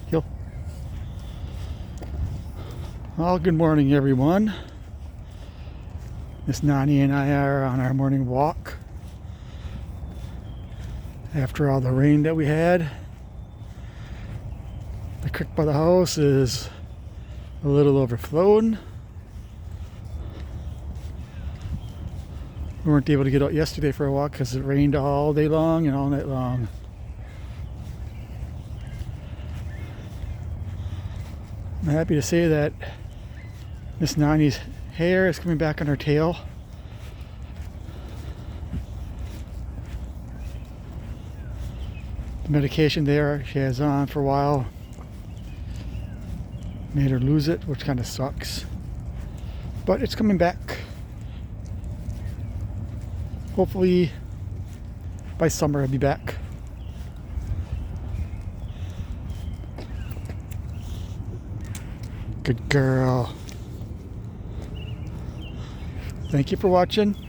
Yo. Well, good morning, everyone. Miss Nani and I are on our morning walk after all the rain that we had. The creek by the house is a little overflowed. We weren't able to get out yesterday for a walk because it rained all day long and all night long. I'm happy to say that Miss Nani's hair is coming back on her tail. The medication there she has on for a while made her lose it, which kind of sucks. But it's coming back. Hopefully by summer I'll be back. Good girl. Thank you for watching.